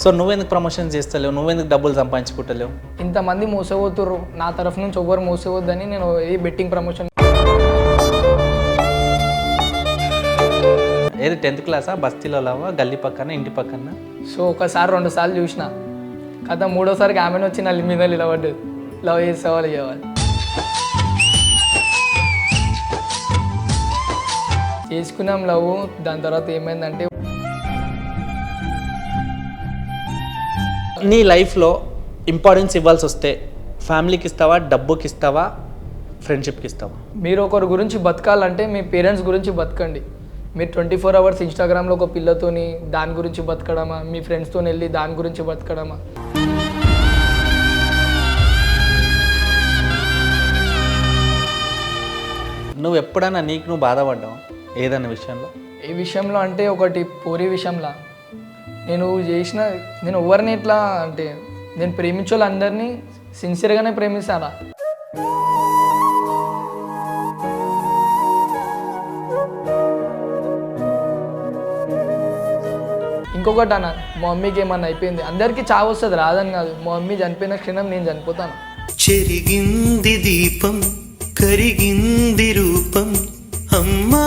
So నువ్వెందుకు promotion చేస్తలేవు, నువ్వెందుకు డబ్బులు సంపాదించుకుంటలేవు? ఇంతమంది మోసపోతుర్రు, నా తరఫు నుంచి ఎవ్వరు మోసవద్దని నేను ఈ బెట్టింగ్ ప్రమోషన్. ఏది 10th క్లాసా, బస్తీలో లవా, గల్లీ పక్కన, ఇంటి పక్కన? సో ఒకసారి 2 సార్లు చూసిన కథ, 3వసారికి ఆమెను వచ్చి నా మీద నిలబడ్డది, లవ్ చేసేవాళ్ళు ఇవ్వాలి. చేసుకున్నాం లవ్. దాని తర్వాత ఏమైందంటే, నీ లైఫ్లో ఇంపార్టెన్స్ ఇవ్వాల్సి వస్తే ఫ్యామిలీకి ఇస్తావా, డబ్బుకి ఇస్తావా, ఫ్రెండ్షిప్కి ఇస్తావా? మీరు ఒకరి గురించి బతకాలంటే మీ పేరెంట్స్ గురించి బతకండి. మీరు 24 hours ఇన్స్టాగ్రామ్లో ఒక పిల్లతోని దాని గురించి బతకడమా, మీ ఫ్రెండ్స్తో వెళ్ళి దాని గురించి బతకడమా? నువ్వు ఎప్పుడైనా నీకు నువ్వు బాధపడ్డావు ఏదైనా విషయంలో? ఏ విషయంలో అంటే, ఒకటి పోరీ విషయంలో నేను ఎవరిని ఎట్లా అంటే, నేను ప్రేమించే వాళ్ళందరినీ సిన్సియర్గానే ప్రేమిస్తాను. ఇంకొకటి అన్న, మా మమ్మీకి ఏమన్నా అయిపోయింది, అందరికీ చావు వస్తుంది, రాదని కాదు. మా మమ్మీ చనిపోయిన క్షణం నేను చనిపోతాను. చెరిగింది దీపం, కరిగింది రూపం, అమ్మా